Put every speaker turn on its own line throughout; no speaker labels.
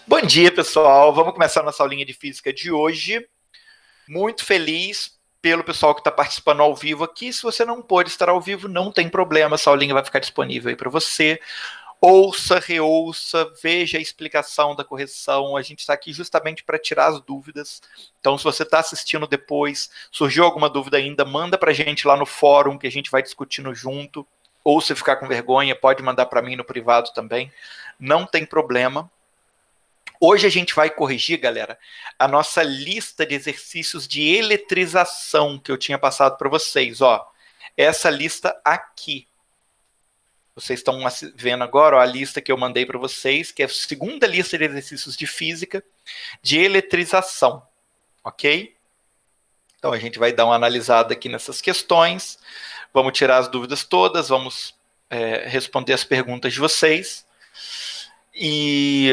Bom dia, pessoal. Vamos começar a nossa aulinha de física de hoje. Muito feliz pelo pessoal que está participando ao vivo aqui. Se você não pôde estar ao vivo, não tem problema. Essa aulinha vai ficar disponível aí para você. Ouça, reouça, veja a explicação da correção. A gente está aqui justamente para tirar as dúvidas. Então, se você está assistindo depois, surgiu alguma dúvida ainda, manda para a gente lá no fórum, que a gente vai discutindo junto. Ou se ficar com vergonha, pode mandar para mim no privado também. Não tem problema. Hoje a gente vai corrigir, galera, a nossa lista de exercícios de eletrização que eu tinha passado para vocês. Ó, essa lista aqui. Vocês estão vendo agora ó, a lista que eu mandei para vocês, que é a segunda lista de exercícios de física de eletrização. Ok? Então a gente vai dar uma analisada aqui nessas questões. Vamos tirar as dúvidas todas, vamos responder as perguntas de vocês. E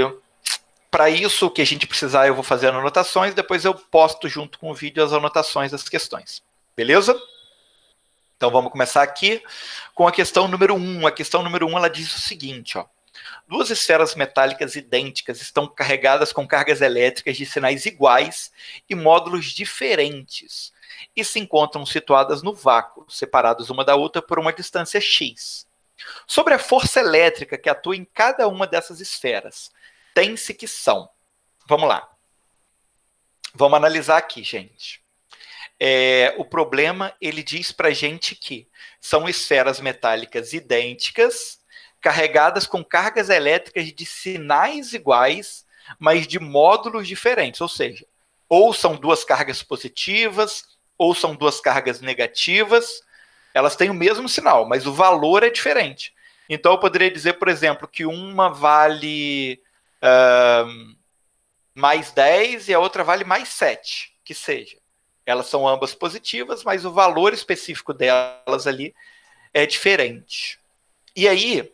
para isso, o que a gente precisar, eu vou fazer anotações, depois eu posto junto com o vídeo as anotações das questões. Beleza? Então vamos começar aqui com a questão número 1. A questão número 1 ela diz o seguinte, ó. Duas esferas metálicas idênticas estão carregadas com cargas elétricas de sinais iguais e módulos diferentes e se encontram situadas no vácuo, separadas uma da outra por uma distância x. Sobre a força elétrica que atua em cada uma dessas esferas, tem-se que são. Vamos lá. Vamos analisar aqui, gente. O problema, ele diz para a gente que são esferas metálicas idênticas, carregadas com cargas elétricas de sinais iguais, mas de módulos diferentes. Ou seja, ou são duas cargas positivas, ou são duas cargas negativas. Elas têm o mesmo sinal, mas o valor é diferente. Então, eu poderia dizer, por exemplo, que uma vale mais 10 e a outra vale mais 7, que seja. Elas são ambas positivas, mas o valor específico delas ali é diferente. E aí,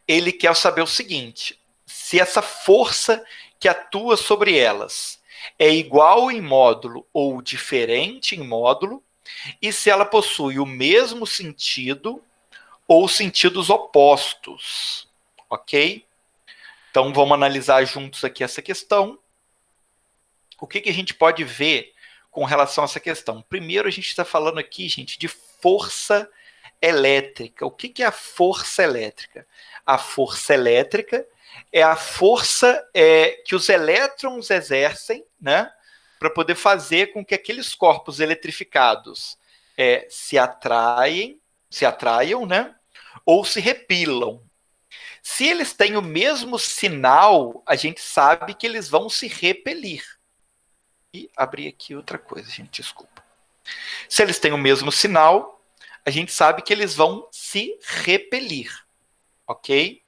ele quer saber o seguinte, se essa força que atua sobre elas é igual em módulo ou diferente em módulo, e se ela possui o mesmo sentido ou sentidos opostos. Ok? Então, vamos analisar juntos aqui essa questão. O que a gente pode ver com relação a essa questão? Primeiro, a gente está falando aqui, gente, de força elétrica. O que é a força elétrica? A força elétrica é a força que os elétrons exercem, né, para poder fazer com que aqueles corpos eletrificados se atraiam, né, ou se repelam. Se eles têm o mesmo sinal, a gente sabe que eles vão se repelir. E abri aqui outra coisa, gente, desculpa. Se eles têm o mesmo sinal, a gente sabe que eles vão se repelir. Ok?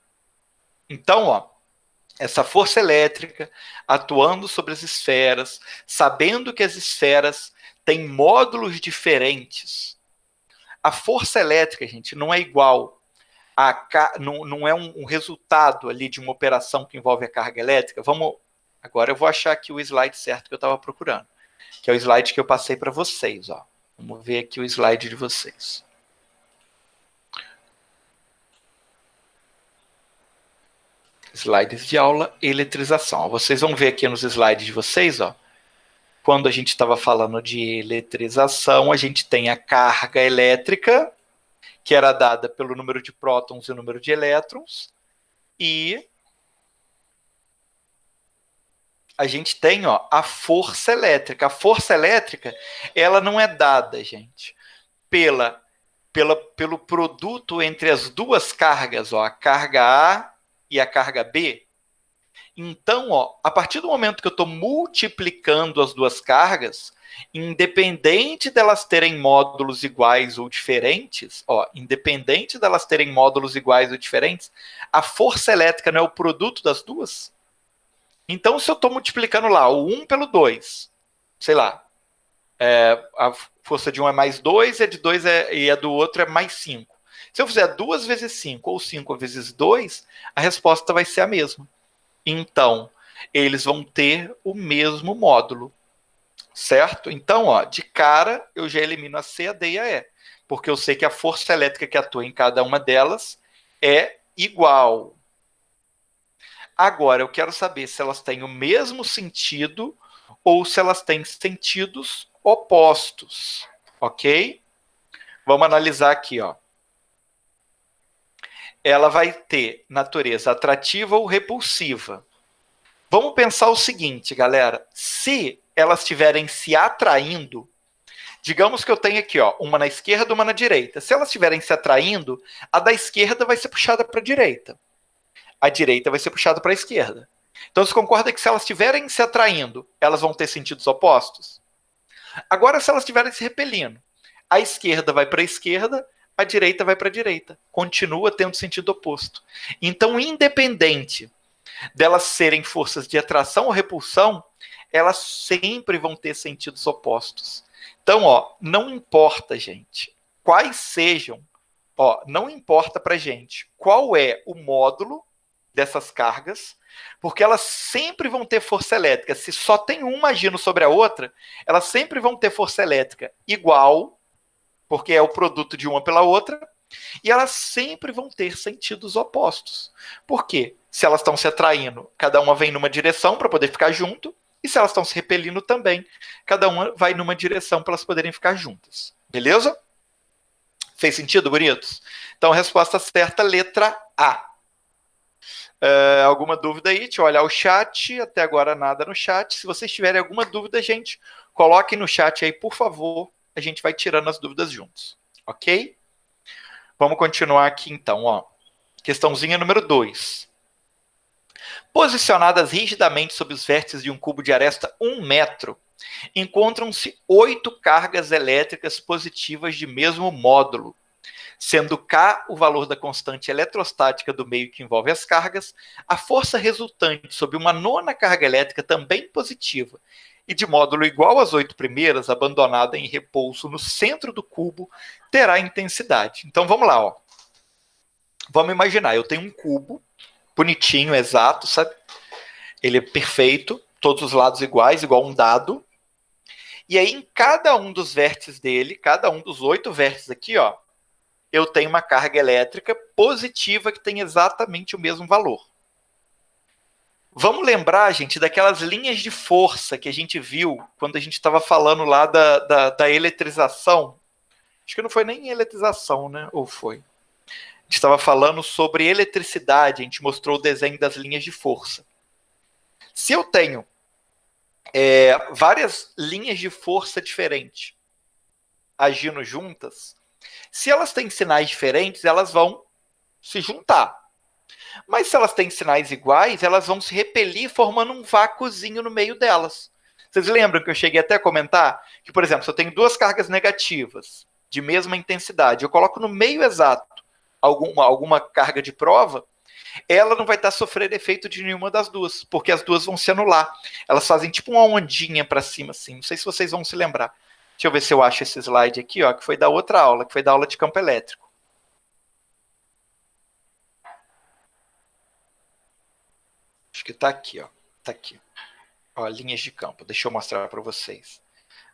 Então, ó, essa força elétrica atuando sobre as esferas, sabendo que as esferas têm módulos diferentes. A força elétrica, gente, não é igual não é um resultado ali de uma operação que envolve a carga elétrica. Agora eu vou achar aqui o slide certo que eu estava procurando, que é o slide que eu passei para vocês. Ó. Vamos ver aqui o slide de vocês. Slides de aula, eletrização. Vocês vão ver aqui nos slides de vocês, ó, quando a gente estava falando de eletrização, a gente tem a carga elétrica, que era dada pelo número de prótons e o número de elétrons, e a gente tem ó, a força elétrica. A força elétrica, ela não é dada, gente, pelo produto entre as duas cargas, ó, a carga A e a carga B. Então, ó, a partir do momento que eu estou multiplicando as duas cargas, independente delas terem módulos iguais ou diferentes, ó, independente delas terem módulos iguais ou diferentes, a força elétrica não é o produto das duas? Então, se eu estou multiplicando lá o 1 pelo 2, sei lá, a força de um é mais 2, a de 2 e a do outro é mais 5. Se eu fizer 2 vezes 5 ou 5 vezes 2, a resposta vai ser a mesma. Então, eles vão ter o mesmo módulo. Certo? Então, ó, de cara, eu já elimino a C, a D e a E. Porque eu sei que a força elétrica que atua em cada uma delas é igual. Agora, eu quero saber se elas têm o mesmo sentido ou se elas têm sentidos opostos, ok? Vamos analisar aqui, ó. Ela vai ter natureza atrativa ou repulsiva. Vamos pensar o seguinte, galera. Se elas estiverem se atraindo, digamos que eu tenho aqui, ó, uma na esquerda e uma na direita. Se elas estiverem se atraindo, a da esquerda vai ser puxada para a direita. A direita vai ser puxada para a esquerda. Então, você concorda que se elas estiverem se atraindo, elas vão ter sentidos opostos? Agora, se elas estiverem se repelindo, a esquerda vai para a esquerda, a direita vai para a direita. Continua tendo sentido oposto. Então, independente delas serem forças de atração ou repulsão, elas sempre vão ter sentidos opostos. Então, ó, não importa, gente, quais sejam, ó, não importa pra gente qual é o módulo dessas cargas, porque elas sempre vão ter força elétrica. Se só tem uma agindo sobre a outra, elas sempre vão ter força elétrica igual, porque é o produto de uma pela outra, e elas sempre vão ter sentidos opostos. Por quê? Se elas estão se atraindo, cada uma vem numa direção para poder ficar junto, e se elas estão se repelindo também, cada uma vai numa direção para elas poderem ficar juntas. Beleza? Fez sentido, bonitos? Então, resposta certa, letra A. Alguma dúvida aí? Deixa eu olhar o chat. Até agora nada no chat. Se vocês tiverem alguma dúvida, gente, coloquem no chat aí, por favor. A gente vai tirando as dúvidas juntos. Ok? Vamos continuar aqui então, ó. Questãozinha número 2. Posicionadas rigidamente sobre os vértices de um cubo de aresta 1 metro, encontram-se 8 cargas elétricas positivas de mesmo módulo, sendo K o valor da constante eletrostática do meio que envolve as cargas, a força resultante sobre uma nona carga elétrica também positiva e de módulo igual às 8 primeiras, abandonada em repouso no centro do cubo, terá intensidade. Então vamos lá, ó. Vamos imaginar, eu tenho um cubo bonitinho, exato, sabe? Ele é perfeito, todos os lados iguais, igual um dado. E aí, em cada um dos vértices dele, cada um dos 8 vértices aqui, ó, eu tenho uma carga elétrica positiva que tem exatamente o mesmo valor. Vamos lembrar, gente, daquelas linhas de força que a gente viu quando a gente estava falando lá da eletrização. Acho que não foi nem eletrização, né? Ou foi? A gente estava falando sobre eletricidade, a gente mostrou o desenho das linhas de força. Se eu tenho várias linhas de força diferentes agindo juntas, se elas têm sinais diferentes, elas vão se juntar. Mas se elas têm sinais iguais, elas vão se repelir formando um vácuozinho no meio delas. Vocês lembram que eu cheguei até a comentar que, por exemplo, se eu tenho 2 cargas negativas de mesma intensidade, eu coloco no meio exato alguma carga de prova, ela não vai estar sofrendo efeito de nenhuma das duas, porque as duas vão se anular. Elas fazem tipo uma ondinha para cima, assim. Não sei se vocês vão se lembrar. Deixa eu ver se eu acho esse slide aqui, ó, que foi da outra aula, que foi da aula de campo elétrico. Acho que está aqui, ó. Está aqui. Ó, linhas de campo. Deixa eu mostrar para vocês.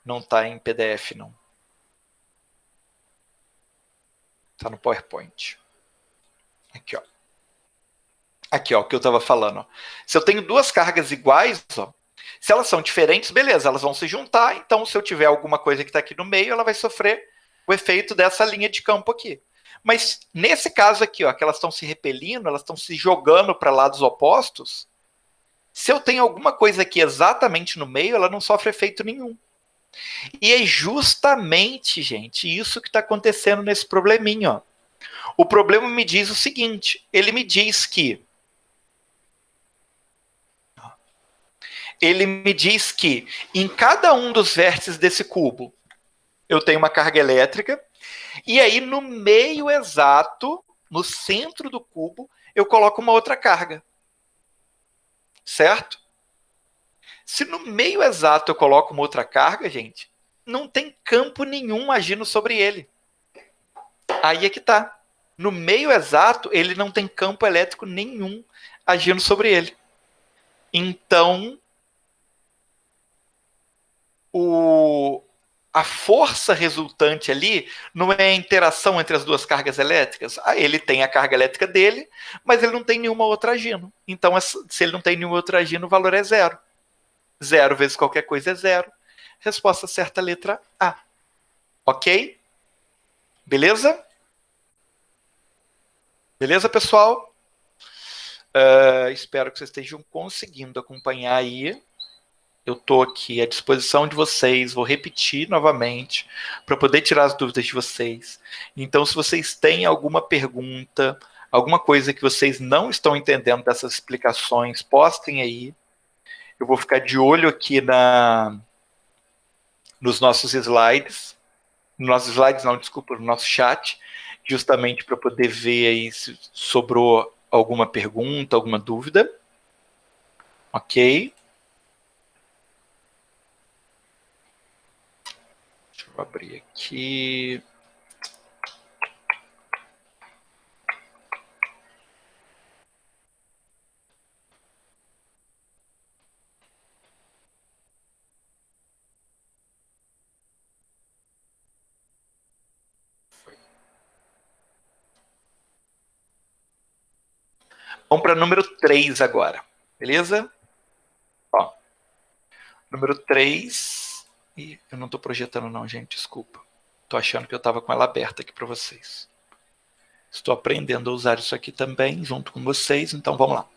Não está em PDF, não. Está no PowerPoint. Aqui, ó. Aqui, ó, o que eu estava falando. Ó. Se eu tenho 2 cargas iguais, ó, se elas são diferentes, beleza, elas vão se juntar. Então, se eu tiver alguma coisa que está aqui no meio, ela vai sofrer o efeito dessa linha de campo aqui. Mas nesse caso aqui, ó, que elas estão se repelindo, elas estão se jogando para lados opostos, se eu tenho alguma coisa aqui exatamente no meio, ela não sofre efeito nenhum. E é justamente, gente, isso que está acontecendo nesse probleminha. Ó. O problema me diz o seguinte, ele me diz que em cada um dos vértices desse cubo eu tenho uma carga elétrica, e aí no meio exato, no centro do cubo, eu coloco uma outra carga. Certo? Se no meio exato eu coloco uma outra carga, gente, não tem campo nenhum agindo sobre ele. Aí é que tá. No meio exato, ele não tem campo elétrico nenhum agindo sobre ele. Então, a força resultante ali não é a interação entre as duas cargas elétricas? Ah, ele tem a carga elétrica dele, mas ele não tem nenhuma outra agindo. Então, se ele não tem nenhuma outra agindo, o valor é zero. Zero vezes qualquer coisa é zero. Resposta certa, letra A. Ok? Beleza? Beleza, pessoal? Espero que vocês estejam conseguindo acompanhar aí. Eu estou aqui à disposição de vocês, vou repetir novamente para poder tirar as dúvidas de vocês. Então, se vocês têm alguma pergunta, alguma coisa que vocês não estão entendendo dessas explicações, postem aí. Eu vou ficar de olho aqui nos nossos slides. Nos nossos slides, não, desculpa, no nosso chat, justamente para poder ver aí se sobrou alguma pergunta, alguma dúvida. Ok? Deixa eu abrir aqui. Vamos para número 3 agora. Beleza? Ó, número 3. Ih, eu não estou projetando não, gente, desculpa. Estou achando que eu estava com ela aberta aqui para vocês. Estou aprendendo a usar isso aqui também, junto com vocês, então vamos lá.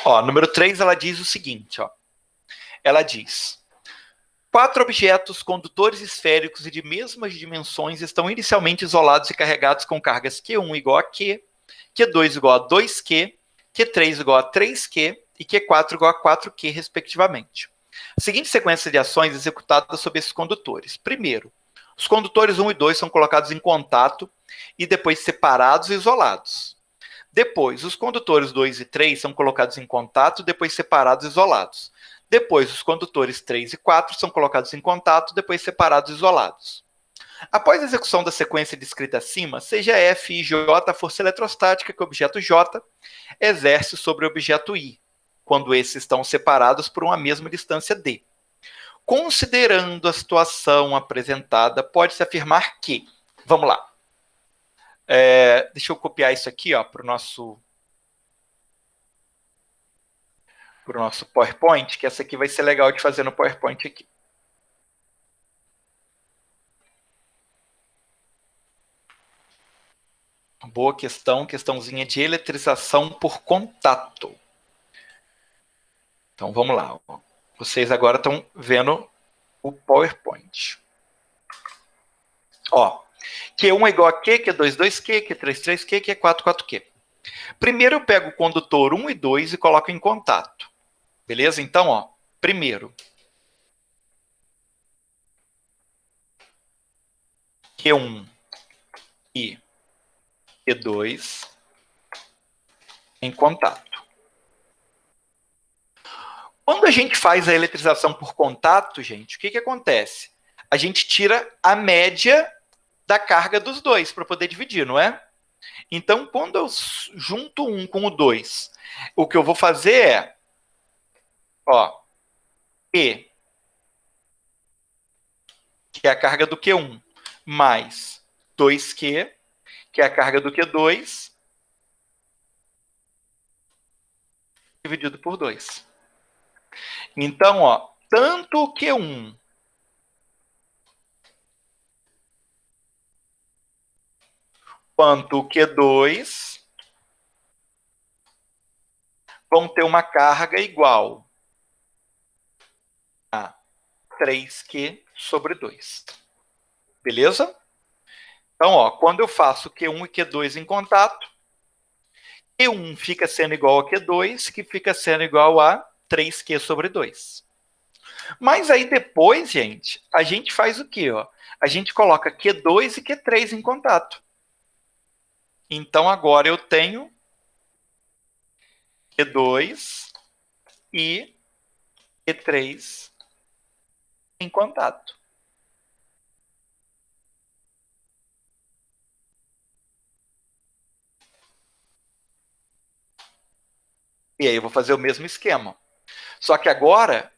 Ó, número 3, ela diz o seguinte, ó. Ela diz: 4 objetos condutores esféricos e de mesmas dimensões estão inicialmente isolados e carregados com cargas Q1 igual a Q, Q2 igual a 2Q, Q3 igual a 3Q e Q4 igual a 4Q, respectivamente. A seguinte sequência de ações executadas sobre esses condutores. Primeiro, os condutores 1 e 2 são colocados em contato e depois separados e isolados. Depois, os condutores 2 e 3 são colocados em contato, depois separados e isolados. Depois, os condutores 3 e 4 são colocados em contato, depois separados e isolados. Após a execução da sequência descrita acima, seja F e J a força eletrostática que o objeto J exerce sobre o objeto I, quando esses estão separados por uma mesma distância D. Considerando a situação apresentada, pode-se afirmar que... Vamos lá. Deixa eu copiar isso aqui para o nosso PowerPoint, que essa aqui vai ser legal de fazer no PowerPoint aqui. Boa questão, questãozinha de eletrização por contato. Então, vamos lá. Vocês agora estão vendo o PowerPoint. Ó, Q1 é igual a Q, Q2, 2Q, Q3, 3Q, Q4, 4Q. Primeiro eu pego o condutor 1 e 2 e coloco em contato. Beleza? Então, ó, primeiro, Q1 e Q2 em contato. Quando a gente faz a eletrização por contato, gente, o que acontece? A gente tira a média da carga dos dois para poder dividir, não é? Então, quando eu junto um com o 2, o que eu vou fazer é, ó, E, que é a carga do Q1, mais 2Q, que é a carga do Q2, dividido por 2. Então, ó, tanto o Q1 quanto o Q2 vão ter uma carga igual a 3Q sobre 2. Beleza? Então, ó, quando eu faço Q1 e Q2 em contato, Q1 fica sendo igual a Q2, que fica sendo igual a 3Q sobre 2. Mas aí depois, gente, a gente faz o quê? Ó? A gente coloca Q2 e Q3 em contato. Então, agora eu tenho Q2 e Q3 em contato. E aí eu vou fazer o mesmo esquema. Só que agora,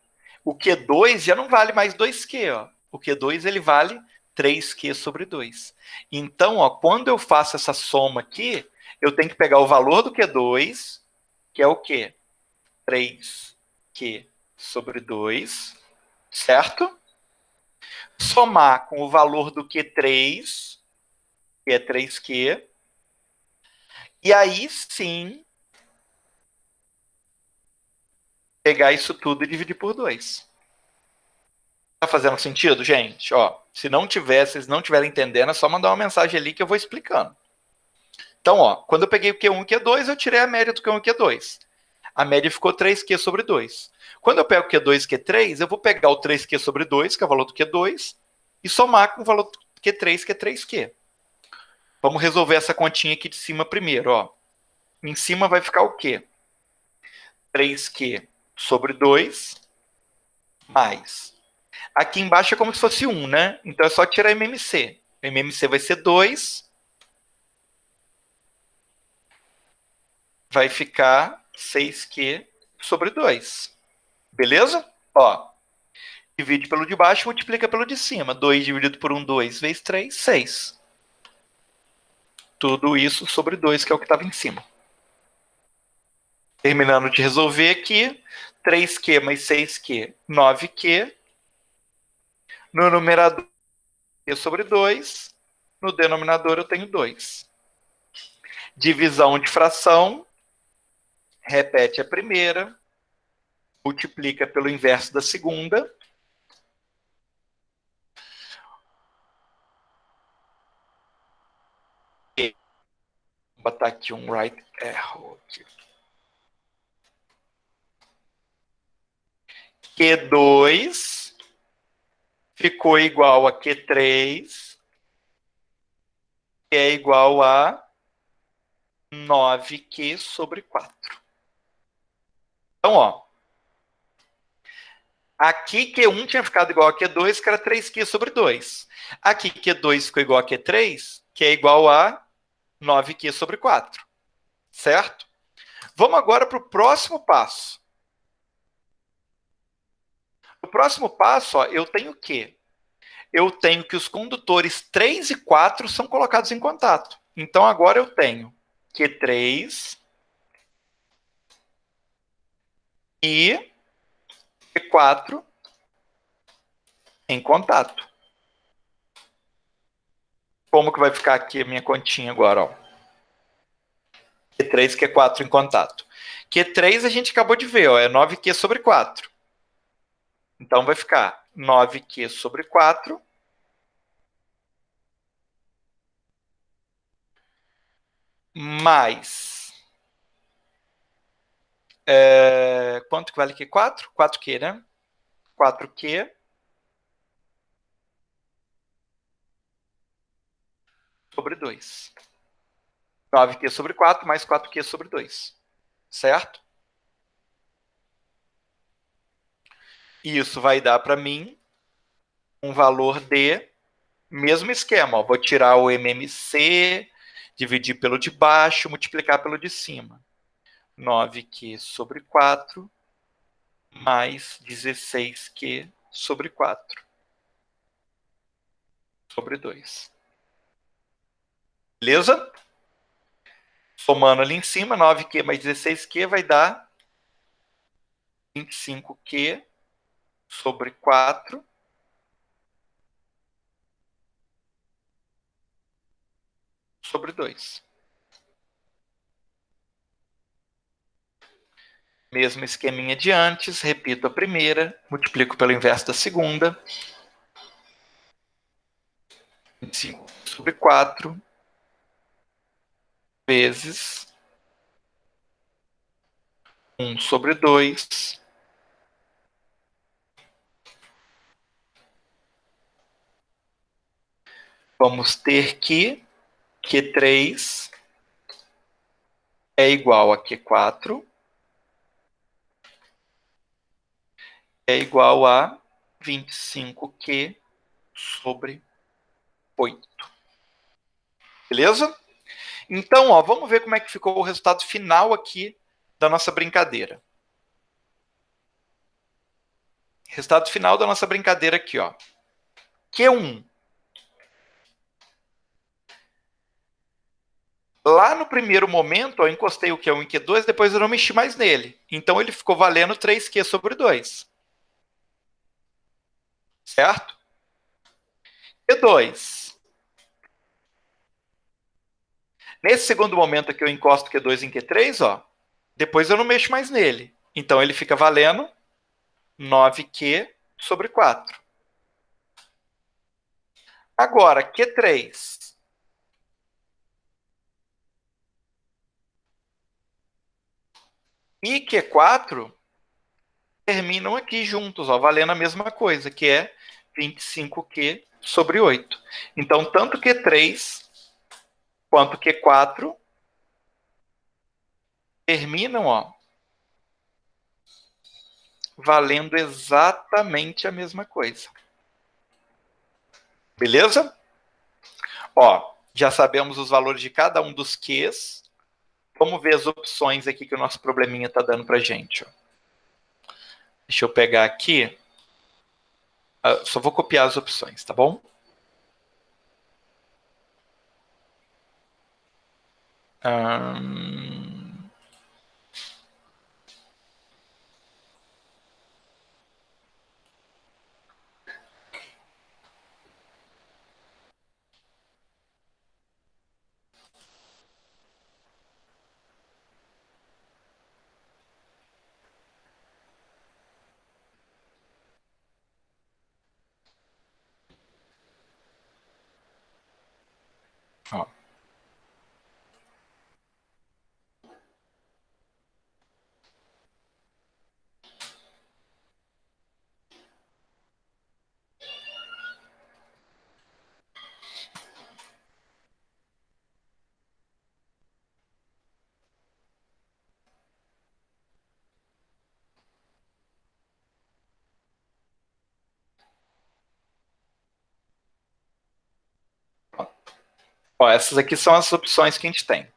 O Q2 já não vale mais 2Q, ó. O Q2 ele vale 3Q sobre 2. Então, ó, quando eu faço essa soma aqui, eu tenho que pegar o valor do Q2, que é o quê? 3Q sobre 2, certo? Somar com o valor do Q3, que é 3Q, e aí sim pegar isso tudo e dividir por 2. Tá fazendo sentido, gente? Ó, se não tiver, vocês não estiverem entendendo, é só mandar uma mensagem ali que eu vou explicando. Então, ó, quando eu peguei o Q1 e Q2, eu tirei a média do Q1 e Q2. A média ficou 3Q sobre 2. Quando eu pego Q2 e Q3, eu vou pegar o 3Q sobre 2, que é o valor do Q2, e somar com o valor do Q3, que é 3Q. Vamos resolver essa continha aqui de cima primeiro, ó. Em cima vai ficar o quê? 3Q sobre 2 mais. Aqui embaixo é como se fosse 1, né? Então é só tirar MMC. MMC vai ser 2, vai ficar 6Q sobre 2. Beleza? Ó, divide pelo de baixo, multiplica pelo de cima. 2 dividido por 1, 2 vezes 3, 6. Tudo isso sobre 2, que é o que estava em cima. Terminando de resolver aqui, 3Q mais 6Q, 9Q. No numerador, Q sobre 2. No denominador, eu tenho 2. Divisão de fração. Repete a primeira. Multiplica pelo inverso da segunda. Vou botar aqui um right arrow. Q2 ficou igual a Q3, que é igual a 9Q sobre 4. Então, ó, aqui Q1 tinha ficado igual a Q2, que era 3Q sobre 2. Aqui Q2 ficou igual a Q3, que é igual a 9Q sobre 4. Certo? Vamos agora para o próximo passo. No próximo passo, ó, eu tenho o quê? Eu tenho que os condutores 3 e 4 são colocados em contato. Então, agora eu tenho Q3 e Q4 em contato. Como que vai ficar aqui a minha continha agora? Ó? Q3 e Q4 em contato. Q3 a gente acabou de ver, ó, é 9Q sobre 4. Então, vai ficar 9Q sobre 4 mais... quanto que vale Q4? 4Q, né? 4Q sobre 2. 9Q sobre 4 mais 4Q sobre 2. Certo? Isso vai dar para mim um valor de... Mesmo esquema, ó, vou tirar o MMC, dividir pelo de baixo, multiplicar pelo de cima. 9Q sobre 4 mais 16Q sobre 4 sobre 2. Beleza? Somando ali em cima, 9Q mais 16Q vai dar 25Q sobre 4 sobre 2. Mesmo esqueminha de antes, repito a primeira, multiplico pelo inverso da segunda. 25 sobre 4 vezes 1 sobre 2. Vamos ter que Q3 é igual a Q4 é igual a 25Q sobre 8. Beleza? Então, ó, vamos ver como é que ficou o resultado final aqui da nossa brincadeira. Resultado final da nossa brincadeira aqui, ó. Q1. Lá no primeiro momento, eu encostei o Q1 em Q2, depois eu não mexi mais nele. Então ele ficou valendo 3Q sobre 2. Certo? Q2. Nesse segundo momento aqui, eu encosto Q2 em Q3, ó. Depois eu não mexo mais nele. Então ele fica valendo 9Q sobre 4. Agora, Q3. E Q4 terminam aqui juntos, ó, valendo a mesma coisa, que é 25Q sobre 8. Então, tanto Q3 quanto Q4 terminam, ó, valendo exatamente a mesma coisa. Beleza? Ó, já sabemos os valores de cada um dos Qs. Vamos ver as opções aqui que o nosso probleminha está dando para gente. Ó. Deixa eu pegar aqui. Só vou copiar as opções, tá bom? Ó. Ó, essas aqui são as opções que a gente tem.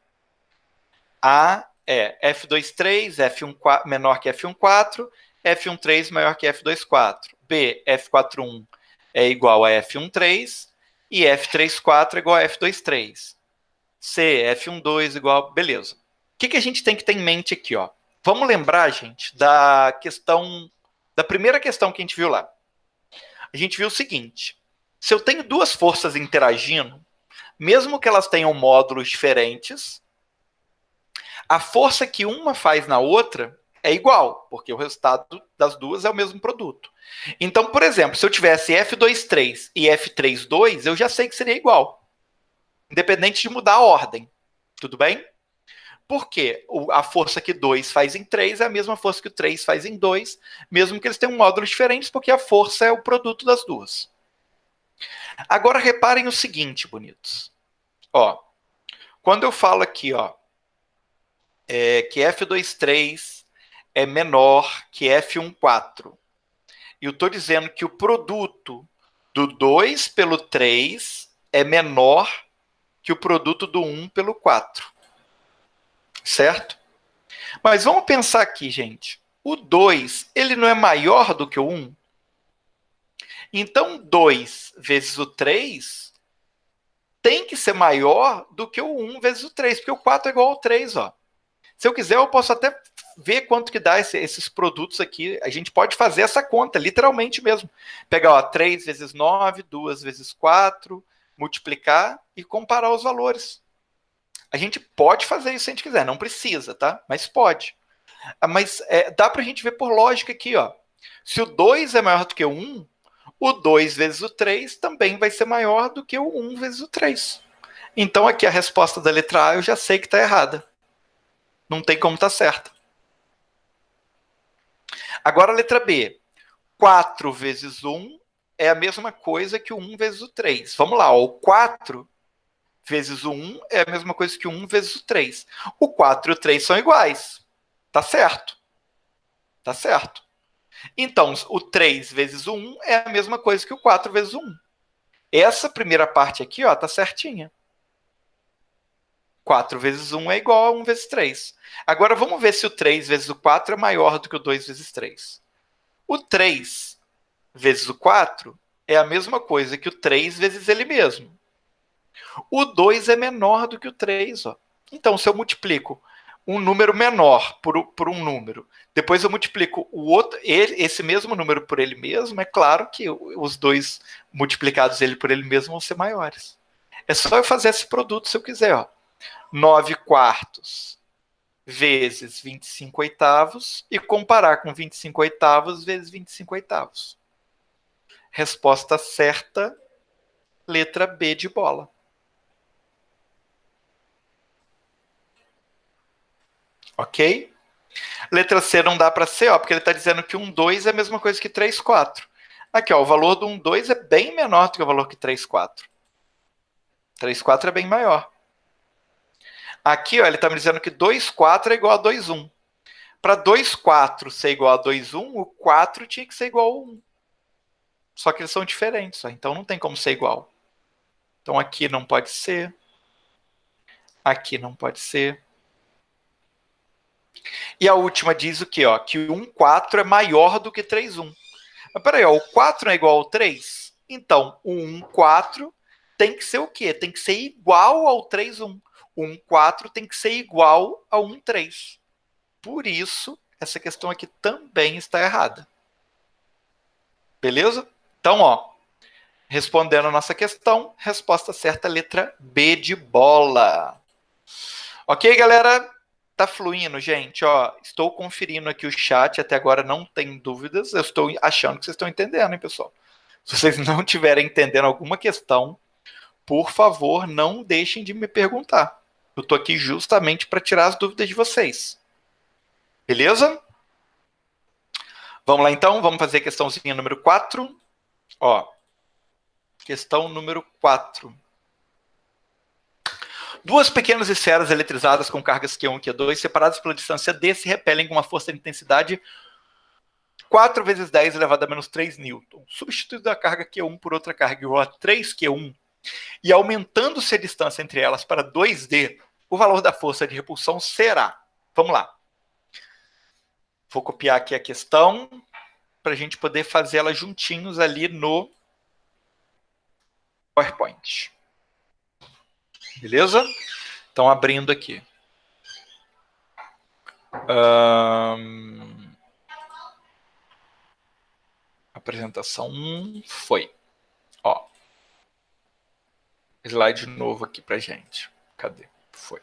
A é F23, F1 menor que F14, F13 maior que F24. B, F41 é igual a F13 e F34 é igual a F23. C, F12 igual... Beleza. O que a gente tem que ter em mente aqui, ó? Vamos lembrar, gente, da questão... Da primeira questão que a gente viu lá. A gente viu o seguinte. Se eu tenho duas forças interagindo, mesmo que elas tenham módulos diferentes, a força que uma faz na outra é igual, porque o resultado das duas é o mesmo produto. Então, por exemplo, se eu tivesse F23 e F32, eu já sei que seria igual, independente de mudar a ordem. Tudo bem? Porque a força que 2 faz em 3 é a mesma força que o 3 faz em 2, mesmo que eles tenham módulos diferentes, porque a força é o produto das duas. Agora reparem o seguinte, bonitos. Ó, quando eu falo aqui, ó, que F23 é menor que F14, e eu estou dizendo que o produto do 2 pelo 3 é menor que o produto do 1 pelo 4. Certo? Mas vamos pensar aqui, gente. O 2, ele não é maior do que o 1? Então, 2 vezes o 3 tem que ser maior do que o 1 vezes o 3, porque o 4 é igual ao 3, ó. Se eu quiser, eu posso até ver quanto que dá esses produtos aqui. A gente pode fazer essa conta, literalmente mesmo. Pegar, ó, 3 vezes 9, 2 vezes 4, multiplicar e comparar os valores. A gente pode fazer isso se a gente quiser, não precisa, tá? Mas pode. Mas dá pra gente ver por lógica aqui, ó. Se o 2 é maior do que o 1, o 2 vezes o 3 também vai ser maior do que o 1 vezes o 3. Então aqui a resposta da letra A eu já sei que está errada. Não tem como estar certa. Agora a letra B. 4 vezes 1 é a mesma coisa que o 1 vezes o 3. Vamos lá, ó. O 4 vezes o 1 é a mesma coisa que o 1 vezes o 3. O 4 e o 3 são iguais. Tá certo. Tá certo. Então, o 3 vezes o 1 é a mesma coisa que o 4 vezes o 1. Essa primeira parte aqui, ó, tá certinha. 4 vezes 1 é igual a 1 vezes 3. Agora vamos ver se o 3 vezes o 4 é maior do que o 2 vezes 3. O 3 vezes o 4 é a mesma coisa que o 3 vezes ele mesmo. O 2 é menor do que o 3. Ó. Então, se eu multiplico um número menor por um número, depois eu multiplico esse mesmo número por ele mesmo, é claro que os dois multiplicados ele por ele mesmo vão ser maiores. É só eu fazer esse produto se eu quiser. Ó. 9 quartos vezes 25 oitavos e comparar com 25 oitavos vezes 25 oitavos. Resposta certa, letra B de bola. Ok? Letra C não dá para ser, ó, porque ele está dizendo que 1,2 é a mesma coisa que 3,4. Aqui, ó, o valor do 1,2 é bem menor do que o valor que 3,4. 3,4 é bem maior. Aqui, ó, ele está me dizendo que 2,4 é igual a 2,1. Para 2,4 ser igual a 2,1, o 4 tinha que ser igual a 1. Só que eles são diferentes, ó, então não tem como ser igual. Então aqui não pode ser. Aqui não pode ser. E a última diz o quê? Ó, que 1,4 é maior do que 3,1. Mas peraí, ó, o 4 não é igual ao 3? Então, o 1,4 tem que ser o quê? Tem que ser igual ao 3,1. O 1,4 tem que ser igual ao 1,3. Por isso, essa questão aqui também está errada. Beleza? Então, ó, respondendo a nossa questão, resposta certa, letra B de bola. Ok, galera? Tá fluindo, gente. Ó, estou conferindo aqui o chat, até agora não tem dúvidas. Eu estou achando que vocês estão entendendo, hein, pessoal? Se vocês não estiverem entendendo alguma questão, por favor, não deixem de me perguntar. Eu estou aqui justamente para tirar as dúvidas de vocês. Beleza? Vamos lá, então. Vamos fazer a questãozinha número 4. Ó, questão número 4. Duas pequenas esferas eletrizadas com cargas Q1 e Q2, separadas pela distância D, se repelem com uma força de intensidade 4 vezes 10 elevado a menos 3 newton. Substituindo a carga Q1 por outra carga igual a 3Q1 e aumentando-se a distância entre elas para 2D, o valor da força de repulsão será... Vamos lá. Vou copiar aqui a questão para a gente poder fazer ela juntinhos ali no PowerPoint. Beleza? Então, abrindo aqui. Apresentação 1 foi. Ó. Slide novo aqui pra gente. Cadê? Foi.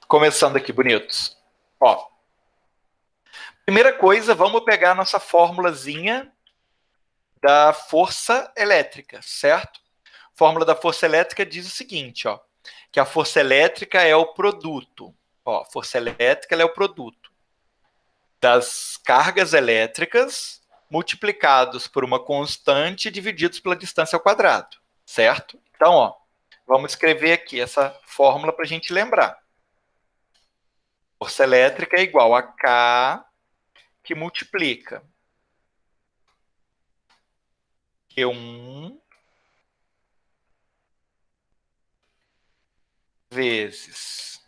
Começando aqui, bonitos. Ó. Primeira coisa, vamos pegar a nossa formulazinha da força elétrica, certo? A fórmula da força elétrica diz o seguinte, ó, que a força elétrica é o produto. Ó, força elétrica é o produto das cargas elétricas multiplicados por uma constante divididos pela distância ao quadrado, certo? Então, ó, vamos escrever aqui essa fórmula para a gente lembrar. Força elétrica é igual a K que multiplica Q1 vezes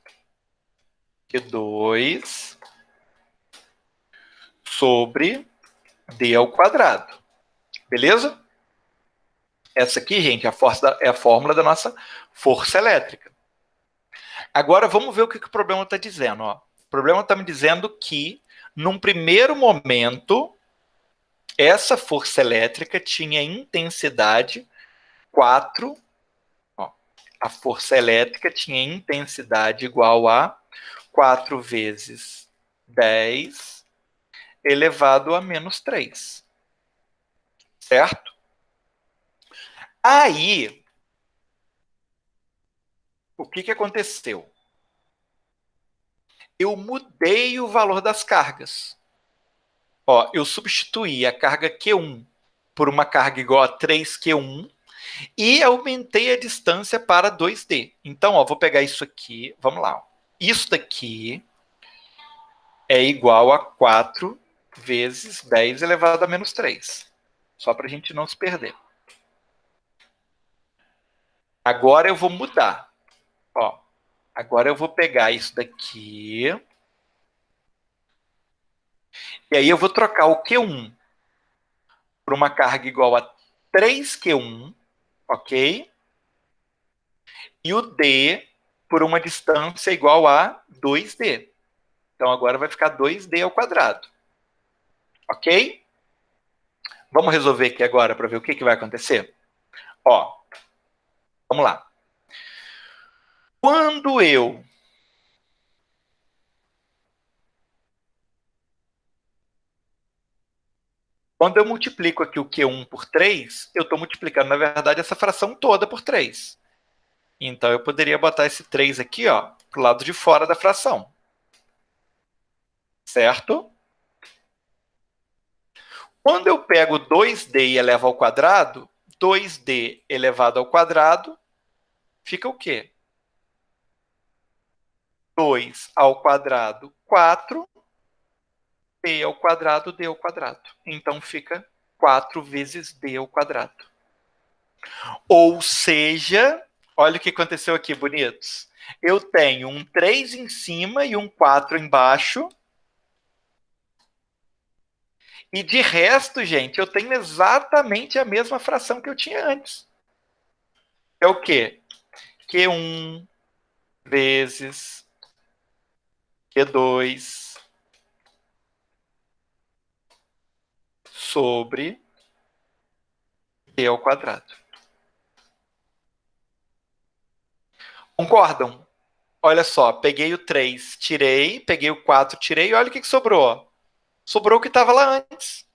Q2 sobre D ao quadrado. Beleza? Essa aqui, gente, é a fórmula da nossa força elétrica. Agora, vamos ver o que o problema está dizendo. Ó. O problema está me dizendo que, num primeiro momento, essa força elétrica tinha intensidade 4. Ó, a força elétrica tinha intensidade igual a 4 vezes 10 elevado a menos 3. Certo? Aí, o que aconteceu? Eu mudei o valor das cargas. Ó, eu substituí a carga Q1 por uma carga igual a 3Q1 e aumentei a distância para 2D. Então, ó, vou pegar isso aqui, vamos lá. Ó. Isso daqui é igual a 4 vezes 10 elevado a menos 3. Só para a gente não se perder. Agora eu vou mudar. Ó, agora eu vou pegar isso daqui E aí eu vou trocar o Q1 por uma carga igual a 3Q1, ok? E o D por uma distância igual a 2D. Então agora vai ficar 2D ao quadrado. Ok? Vamos resolver aqui agora para ver o que vai acontecer? Ó, vamos lá. Quando eu multiplico aqui o Q1 por 3, eu estou multiplicando, na verdade, essa fração toda por 3. Então, eu poderia botar esse 3 aqui, ó, para o lado de fora da fração. Certo? Quando eu pego 2D e elevo ao quadrado, 2D elevado ao quadrado, fica o quê? 2 ao quadrado, 4. D ao quadrado, D ao quadrado. Então, fica 4 vezes D ao quadrado. Ou seja, olha o que aconteceu aqui, bonitos. Eu tenho um 3 em cima e um 4 embaixo. E de resto, gente, eu tenho exatamente a mesma fração que eu tinha antes. É o quê? Q1 vezes Q2 sobre D ao quadrado. Concordam? Olha só, peguei o 3, tirei, peguei o 4, tirei, e olha o que sobrou. Sobrou o que estava lá antes.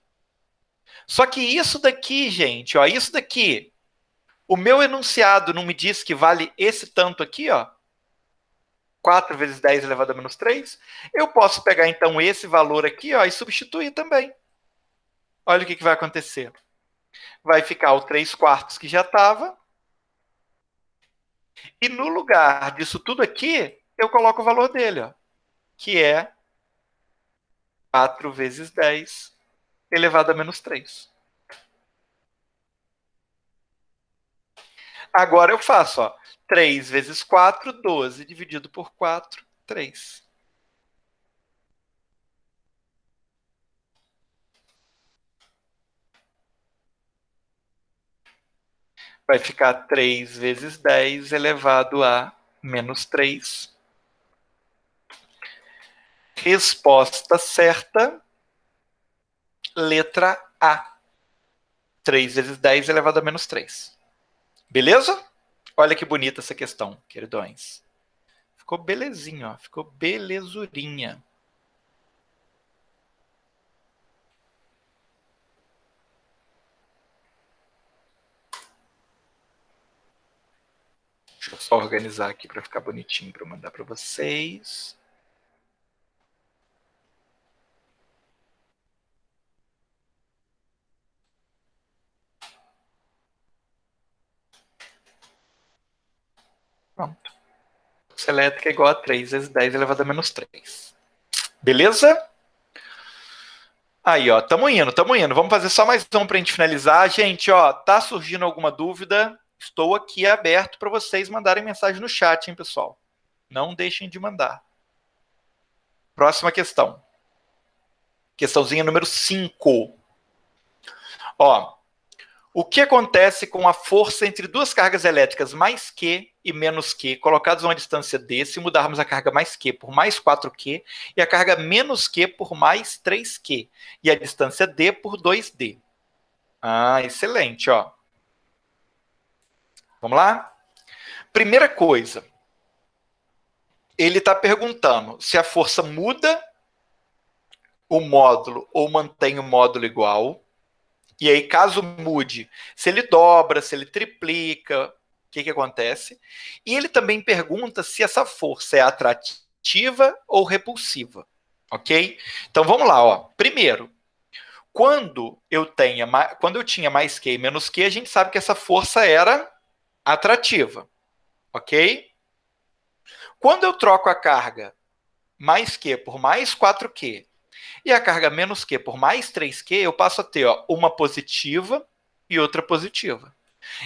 Só que isso daqui, gente, ó, isso daqui, o meu enunciado não me diz que vale esse tanto aqui, ó, 4 vezes 10 elevado a menos 3. Eu posso pegar, então, esse valor aqui, ó, e substituir também. Olha o que vai acontecer. Vai ficar o 3 quartos que já estava. E no lugar disso tudo aqui, eu coloco o valor dele, ó, que é 4 vezes 10 elevado a menos 3. Agora eu faço, ó, 3 vezes 4, 12, dividido por 4, 3. Vai ficar 3 vezes 10 elevado a menos 3. Resposta certa, letra A. 3 vezes 10 elevado a menos 3. Beleza? Olha que bonita essa questão, queridões. Ficou belezinho, ó. Ficou belezurinha. Deixa eu só organizar aqui para ficar bonitinho para mandar para vocês. Pronto. Força elétrica é igual a 3 vezes 10 elevado a menos 3. Beleza? Aí, ó, tamo indo. Vamos fazer só mais um para a gente finalizar. Gente, ó, tá surgindo alguma dúvida? Estou aqui aberto para vocês mandarem mensagem no chat, hein, pessoal? Não deixem de mandar. Próxima questão. Questãozinha número 5. Ó, o que acontece com a força entre duas cargas elétricas mais Q e menos Q, colocadas a uma distância D, se mudarmos a carga mais Q por mais 4Q e a carga menos Q por mais 3Q e a distância D por 2D? Ah, excelente, ó. Vamos lá? Primeira coisa, ele está perguntando se a força muda o módulo ou mantém o módulo igual. E aí, caso mude, se ele dobra, se ele triplica, o que acontece? E ele também pergunta se essa força é atrativa ou repulsiva, ok? Então, vamos lá, ó. Primeiro, quando eu tinha mais Q e menos Q, a gente sabe que essa força era atrativa, ok? Quando eu troco a carga mais Q por mais 4Q e a carga menos Q por mais 3Q, eu passo a ter, ó, uma positiva e outra positiva.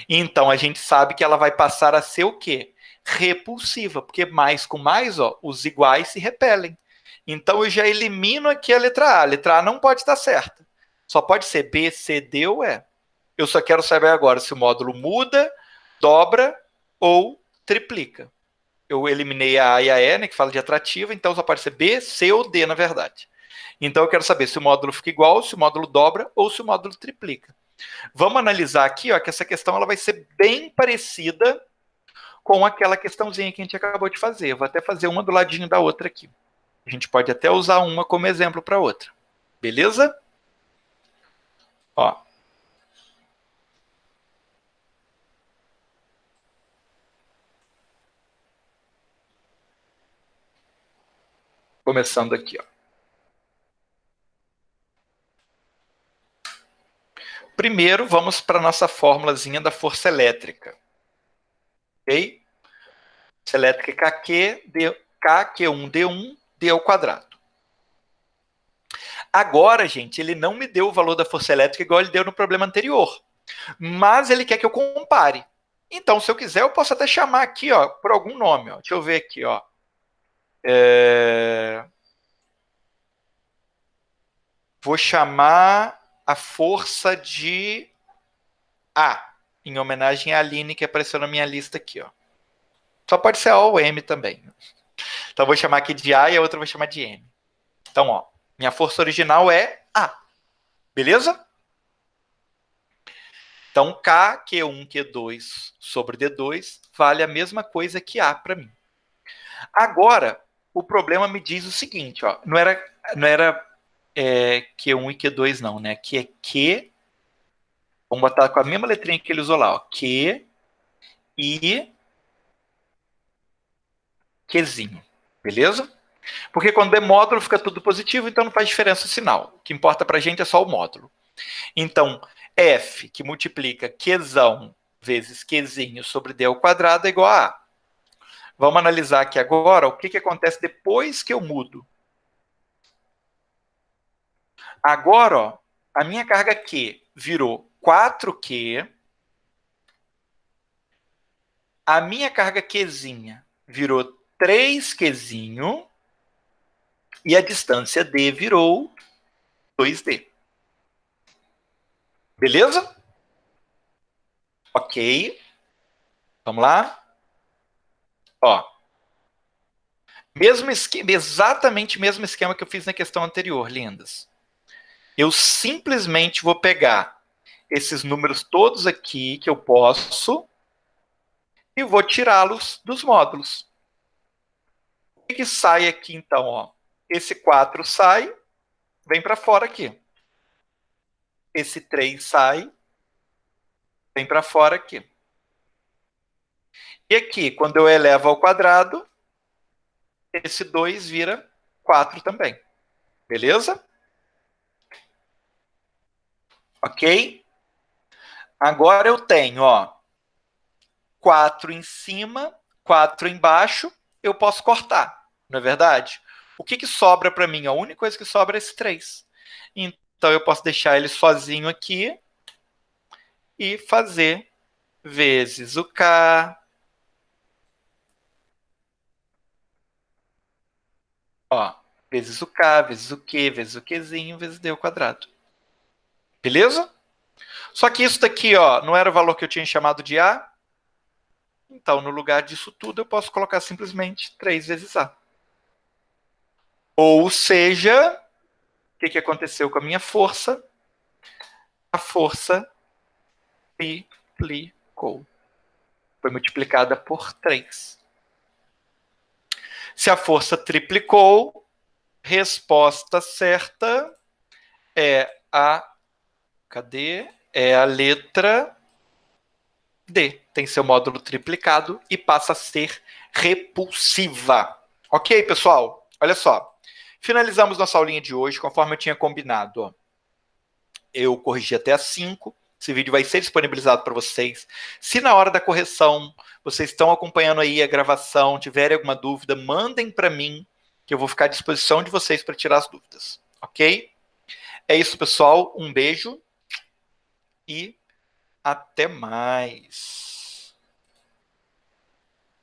Então, a gente sabe que ela vai passar a ser o quê? Repulsiva, porque mais com mais, ó, os iguais se repelem. Então eu já elimino aqui a letra A. A letra A não pode estar certa. Só pode ser B, C, D ou E. Eu só quero saber agora se o módulo muda, dobra ou triplica. Eu eliminei a A e a E, né, que fala de atrativa, então só pode ser B, C ou D, na verdade. Então eu quero saber se o módulo fica igual, se o módulo dobra ou se o módulo triplica. Vamos analisar aqui, ó, que essa questão ela vai ser bem parecida com aquela questãozinha que a gente acabou de fazer. Eu vou até fazer uma do ladinho da outra aqui. A gente pode até usar uma como exemplo para outra. Beleza? Ó. Começando aqui, ó. Primeiro, vamos para a nossa fórmulazinha da força elétrica. Ok? Força elétrica KQ1D1, D ao quadrado. Agora, gente, ele não me deu o valor da força elétrica igual ele deu no problema anterior. Mas ele quer que eu compare. Então, se eu quiser, eu posso até chamar aqui, ó, por algum nome. Ó. Deixa eu ver aqui, ó. Vou chamar a força de A, em homenagem à Aline, que apareceu na minha lista aqui, ó. Só pode ser A ou M também. Então, vou chamar aqui de A e a outra vou chamar de M. Então, ó, minha força original é A. Beleza? Então, K, Q1, Q2 sobre D2 vale a mesma coisa que A para mim. Agora, o problema me diz o seguinte, ó, não era Q1 e Q2 não, né? Aqui é Q, vamos botar com a mesma letrinha que ele usou lá, ó, Q e Qzinho, beleza? Porque quando é módulo fica tudo positivo, então não faz diferença o sinal. O que importa pra gente é só o módulo. Então, F, que multiplica Qzão vezes Qzinho sobre D ao quadrado é igual a A. Vamos analisar aqui agora o que acontece depois que eu mudo. Agora, ó, a minha carga Q virou 4Q. A minha carga Qzinha virou 3Qzinho. E a distância D virou 2D. Beleza? Ok. Vamos lá. Ó. Mesmo esquema, exatamente o mesmo esquema que eu fiz na questão anterior, lindas. Eu simplesmente vou pegar esses números todos aqui que eu posso e vou tirá-los dos módulos. O que sai aqui, então? Ó? Esse 4 sai, vem para fora aqui. Esse 3 sai, vem para fora aqui. E aqui, quando eu elevo ao quadrado, esse 2 vira 4 também. Beleza? Ok? Agora eu tenho, ó, 4 em cima, 4 embaixo, eu posso cortar, não é verdade? O que sobra para mim? A única coisa que sobra é esse 3. Então eu posso deixar ele sozinho aqui e fazer vezes o K. Ó, vezes o K, vezes o Q, vezes o Qzinho, vezes D ao quadrado. Beleza? Só que isso daqui, ó, não era o valor que eu tinha chamado de A. Então, no lugar disso tudo, eu posso colocar simplesmente 3 vezes A. Ou seja, o que aconteceu com a minha força? A força triplicou. Foi multiplicada por 3. Se a força triplicou, resposta certa é a... Cadê? É a letra D. Tem seu módulo triplicado e passa a ser repulsiva. Ok, pessoal? Olha só. Finalizamos nossa aulinha de hoje, conforme eu tinha combinado. Ó. Eu corrigi até as 5. Esse vídeo vai ser disponibilizado para vocês. Se na hora da correção vocês estão acompanhando aí a gravação, tiverem alguma dúvida, mandem para mim, que eu vou ficar à disposição de vocês para tirar as dúvidas. Ok? É isso, pessoal. Um beijo e até mais.